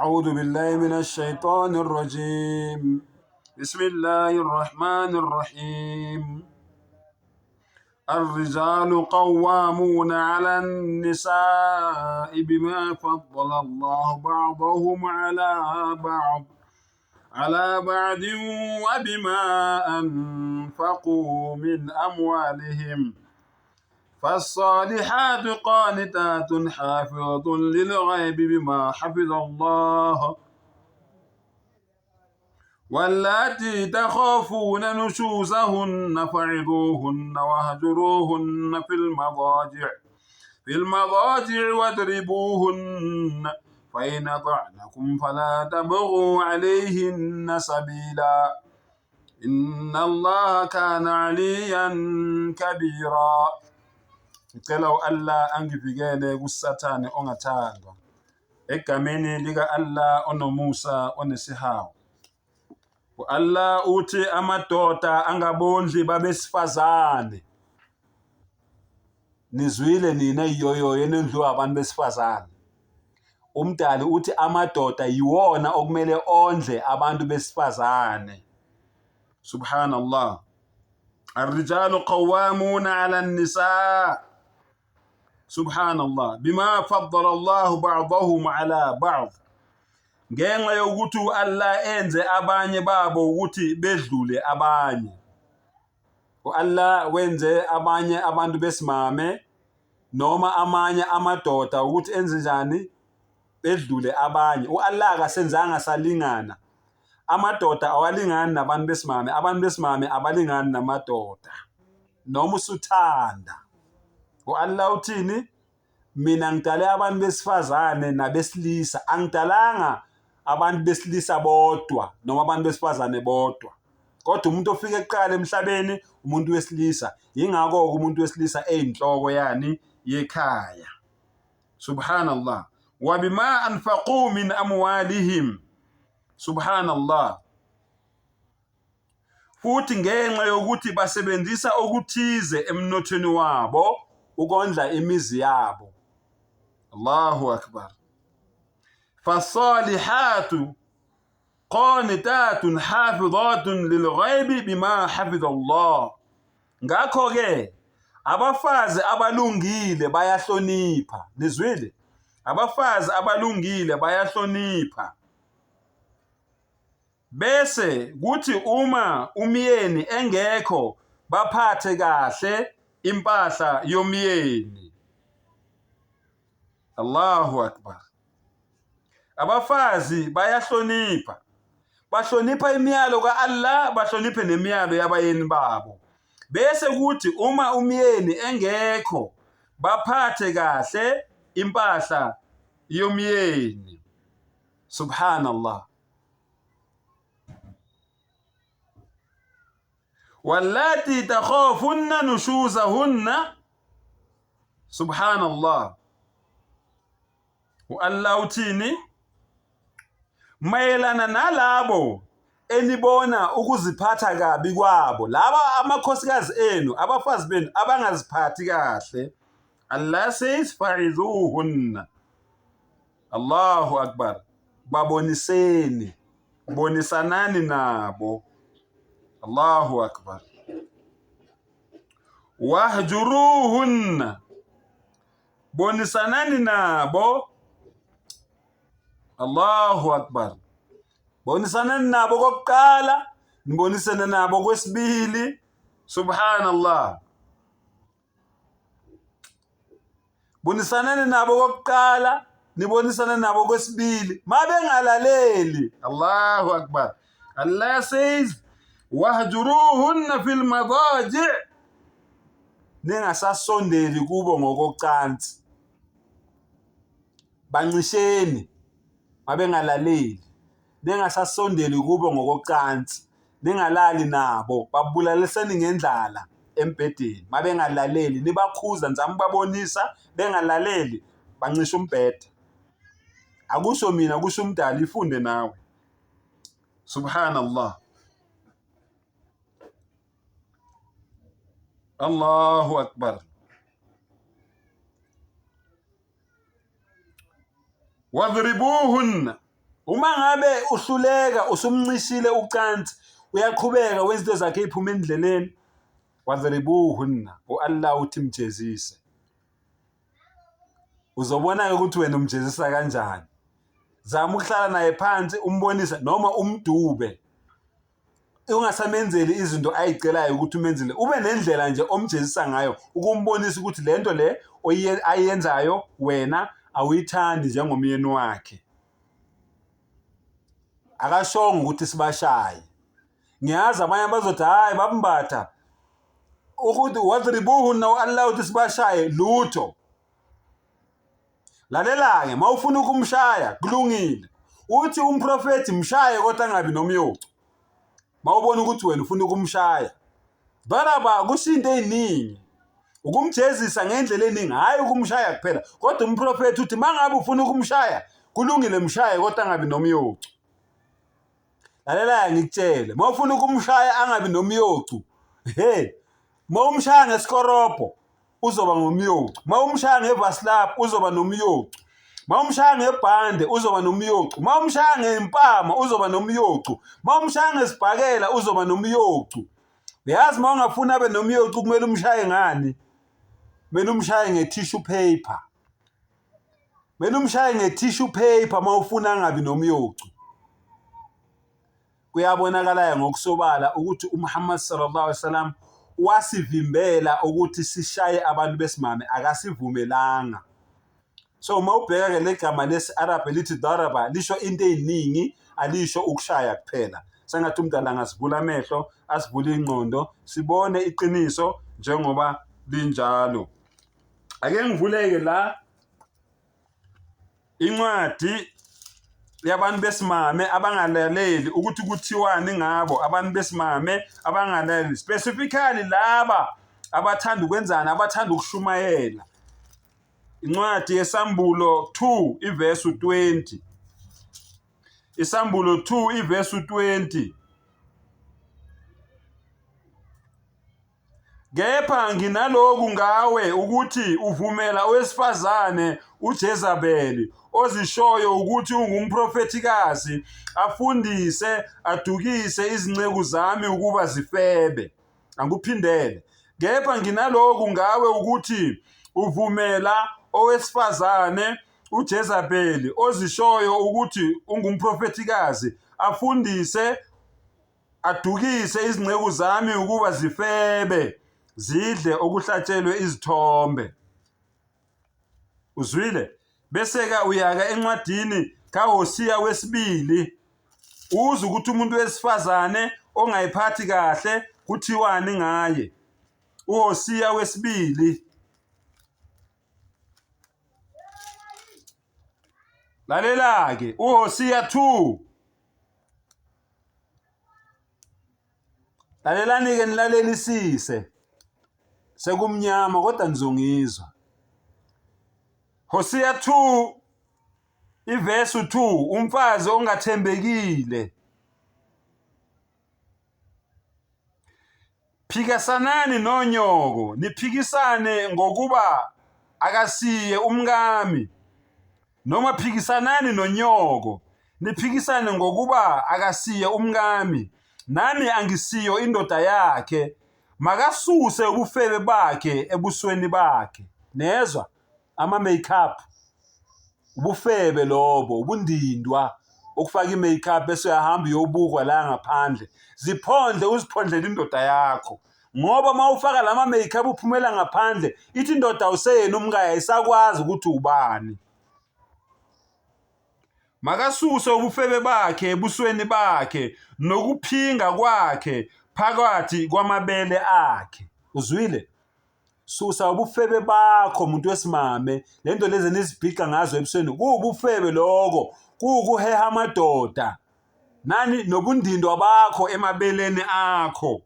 أعوذ بالله من الشيطان الرجيم. بسم الله الرحمن الرحيم. الرجال قوامون على النساء بما فضل الله بعضهم على بعض وبما أنفقوا من أموالهم. فالصالحات قانتات حافظة للغيب بما حفظ الله. واللاتي تخافون نشوزهن فعظوهن واهجروهن في المضاجع واضربوهن فإن أطعنكم فلا تبغوا عليهن سبيلا إن الله كان عليا كبيرا. Ngicela Allah angivikele kusathane ongathandwa egameni lika Allah onomusa onesihawu. Allah uthi amadoda angabondli babesifazane. Nizwile nina iyoyo yenendlu abantu besifazane. Umdali uthi amadoda yiwona okumele ondle abantu besifazane. Subhanallah. الرجال قوامون على النساء. Subhanallah. Bima faddala Allah ba'dahum ala ba'd. Ngenxa yokuthi Allah enze abanye babo ukuthi bedlule abanye. Allah wenze abanye abantu besimame noma amanye amadoda ukuthi enze njani bedlule abanye. Allah akasenzanga salingana. Amadoda awalingani nabantu besimame, abantu besimame abalingani namadoda. Noma usuthanda. Allah uthini? Mina ngidale abantu besifazane nabesilisa, angidalanga abantu besilisa bodwa noma abantu besifazane bodwa. Kodwa umuntu ofike eqala emhlabeni umuntu wesilisa. Yingakho umuntu wesilisa eyinhloko yani yekhaya. Subhanallah. Wa bima anfaqu min amwalihim. Subhanallah. Futhi ngenxa yokuthi basebenzisa okuthize emnothweni wabo ukondla imizi yabo. Allahu akbar. Fasalihatu qanitatun hafizatun lilghaibi bima hafiza Allah. Ngakho ke abafazi abalungile bayahlonipha. Nizwile? Abafazi abalungile bayahlonipha. Bese kuthi uma umyeni engekho baphathe kahle impahla yomyeni. Allahu akbar. Abafazi bayahlonipha. Bahlonipha imiyalo ka-Allah, bahloniphe nemiyalo yabayeni babo. Bese kuthi uma umyeni engekho baphathe kahle impahla yomyeni. Subhanallah. Wallati takhafunna nushuzahunna. Subhanallah. Allah uthini? Mayelana nalabo enibona ukuziphatha kabi kwabo, laba amakhosikazi enu, abafazi benu abangaziphathi kahle, Allah says fa'izuhunna. Allahu akbar. Baboniseni, bonisanani nabo. Allahu akbar. Wahjuruhunna. Bonisanani nabo. Allahu akbar. Bonisanani nabo kokuqala, nibonisane nabo kwesibili. Subhanallah. Bonisanani nabo kokuqala, nibonisane nabo kwesibili. Mabengalaleli. Allahu akbar. Allah says wahjuruhunna fil madaji'. Ningasasondeli kubo ngokocansi. Bancisheni mabengalaleli. Ningasasondeli kubo ngokocansi. Ningalali nabo, babulaliseni ngendlala embhedeni. Mabengalaleli nibakhuza nizama babonisa bengalaleli bancisha umbhede. Akusho mina, kusho umdali, ifunde nawe. Subhanallah. Allahu akbar. Wadribuhunna. Uma ngabe uhluleka usumncishile ucansi uyaqhubeka wenza into zakhe iphuma endleleni wadribuhunna Allah uthi mjezise. Uzobona ukuthi wena umjezisa kanjani. Zama ukuhlala naye phansi umbonisa noma umdube. Ungasamenzeli izinto ayicelayo ukuthi umenzele. Ube nendlela nje omjezisa ngayo ukumbonisa ukuthi lento le ayenzayo wena awuyithandi njengomyeni wakhe. Akashonga ukuthi sibashaye. Ngiyazi abanye bazothi hayi babambatha ukuthi wadribuhunna Allah uthi sibashaye lutho. Lalela-ke mawufuna ukumshaya kulungile. Uthi umprofeti mshaye kodwa angabi nomyocu. Mawubona ukuthi wena ufuna ukumshaya. Daraba kushinto eziningi. Ukumjezisa ngendlela eningi hayi ukumshaya kuphela. Kodwa umprofeti uthi mangabe ufuna ukumshaya kulungile mshaye kodwa angabi nomyocu. Lalela ngikutshele mawufuna ukumshaya angabi nomyocu. Mawumshaya ngesikoropo uzoba nomyocu. Mawumshaya ngevaslap uzoba nomyocu. Mawumshaya ngebhande uzoba nomyocu. Mawumshaya ngempama uzoba nomyocu. Mawumshaya ngesibhakela uzoba nomyocu. Uyazi mawungafuna abe nomyocu kumele umshaye ngani? Kumele umshaye ngetissue paper. Kumele umshaye ngetissue paper mawufuna angabi nomyocu. Kuyabonakala ngokusobala ukuthi uMuhammad sallallahu alaihi wasallam wasivimbela ukuthi sishaye abantu besimame akasivumelanga. So uma ubheka ke legama lesi-Arab elithi daraba lisho into eziningi alisho ukushaya kuphela. Sengathi umdala ngasivula amehlo asivula ingqondo sibone iqiniso njengoba linjalo. Ake ngivuleke la incwadi yabantu besimame abangalaleli ukuthi kuthiwani ngabo abantu besimame abangalaleli specifically laba abathanda ukwenzana abathanda ukushumayela. Incwadi yesambulo 2 iverse 20. Isambulo 2 iverse 20. Kepha nginaloku ngawe ukuthi uvumela owesifazane uJezabeli ozishoyo ukuthi ungumprofetikazi afundise adukise izinceku zami ukuba zifebe. Angikuphindele. Kepha nginaloku ngawe ukuthi uvumela owesifazane uJezabeli ozishoyo ukuthi ungumprofetikazi afundise adukise izinceku zami ukuba zifebe zidle okuhlatshelwe izithombe. Uzwile? Bese-ke uyaka encwadini kaHosiya wesibili uze ukuthi umuntu wesifazane ongayiphathi kahle kuthiwani ngaye. uHosiya wesibili. Lalela-ke uHosiya 2. Lalelani-ke nilalelisise. Sekumnyama kodwa nizongizwa. Hosiya 2 iverse 2 umfazi ongathembekile. Phikasanani nonyoko niphikisane ngokuba akasiye umkami. Noma phikisanani nonyoko niphikisane ngokuba akasiye umkami. Nami angisiyo indoda yakhe. Makasuse ubufebe bakhe ebusweni bakhe. Nezwa ama-makeup. Ubufebe lobo, ubundindwa okufaka i-makeup bese uyahamba uyobukwa la ngaphandle. Ziphondle uziphondlela indoda yakho. Ngoba mawufaka lama-makeup uphumela ngaphandle, ithi indoda useyena umkaya isakwazi ukuthi ubani. Makasuse ubufebe bakhe ebusweni bakhe nokuphinga kwakhe phakathi kwamabele akhe. Uzwile? Susa ubufebe bakho umuntu wesimame. Lento lezi nizibhiqa ngazo ebusweni kubufebe lokho, kukuheha amadoda. Nani nobundindo bakho emabeleni akho.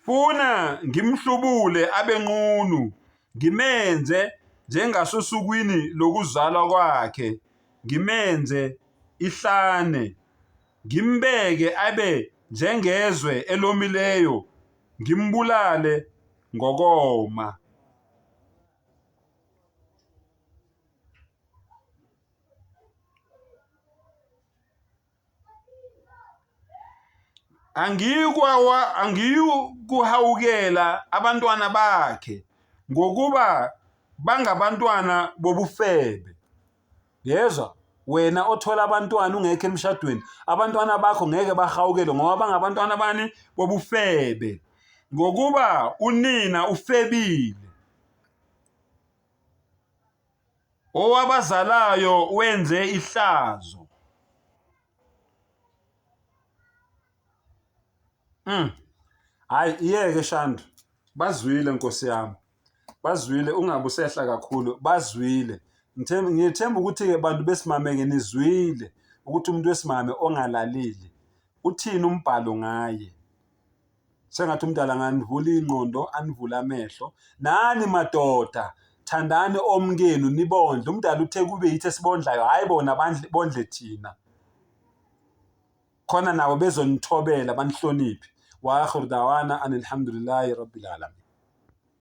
Funa ngimhlubule abenqunu, ngimenze njengasusukwini lokuzalwa kwakhe, ngimenze ihlane, ngimbeke abe njengezwe elomileyo, ngimbulale ngokoma. angiyukuhawukela abantwana bakhe ngokuba bangabantwana bobufebe. Yezwa wena othola abantwana ungekho emshadweni, abantwana bakho ngeke bahawukele ngoba bangabantwana bani bobufebe, ngokuba unina ufebile, owabazalayo wenze ihlazo. Hayi iyeke Shandu, bazwile Nkosi yami, bazwile, ungabe usehla kakhulu, bazwile. Ngithemba ukuthi-ke bantu besimame-ke nizwile ukuthi umuntu wesimame ongalaleli uthini umbhalo ngaye. Sengathi umdala nganivula ingqondo, anivula amehlo. Nani madoda, thandani omkenu nibondle. Umdala uthe kube yithi esibondlayo, hayi bona bondle thina, khona nabo bezonithobela banihloniphe. Wa akhiru dawana anilhamdulillahi rabbil alamin.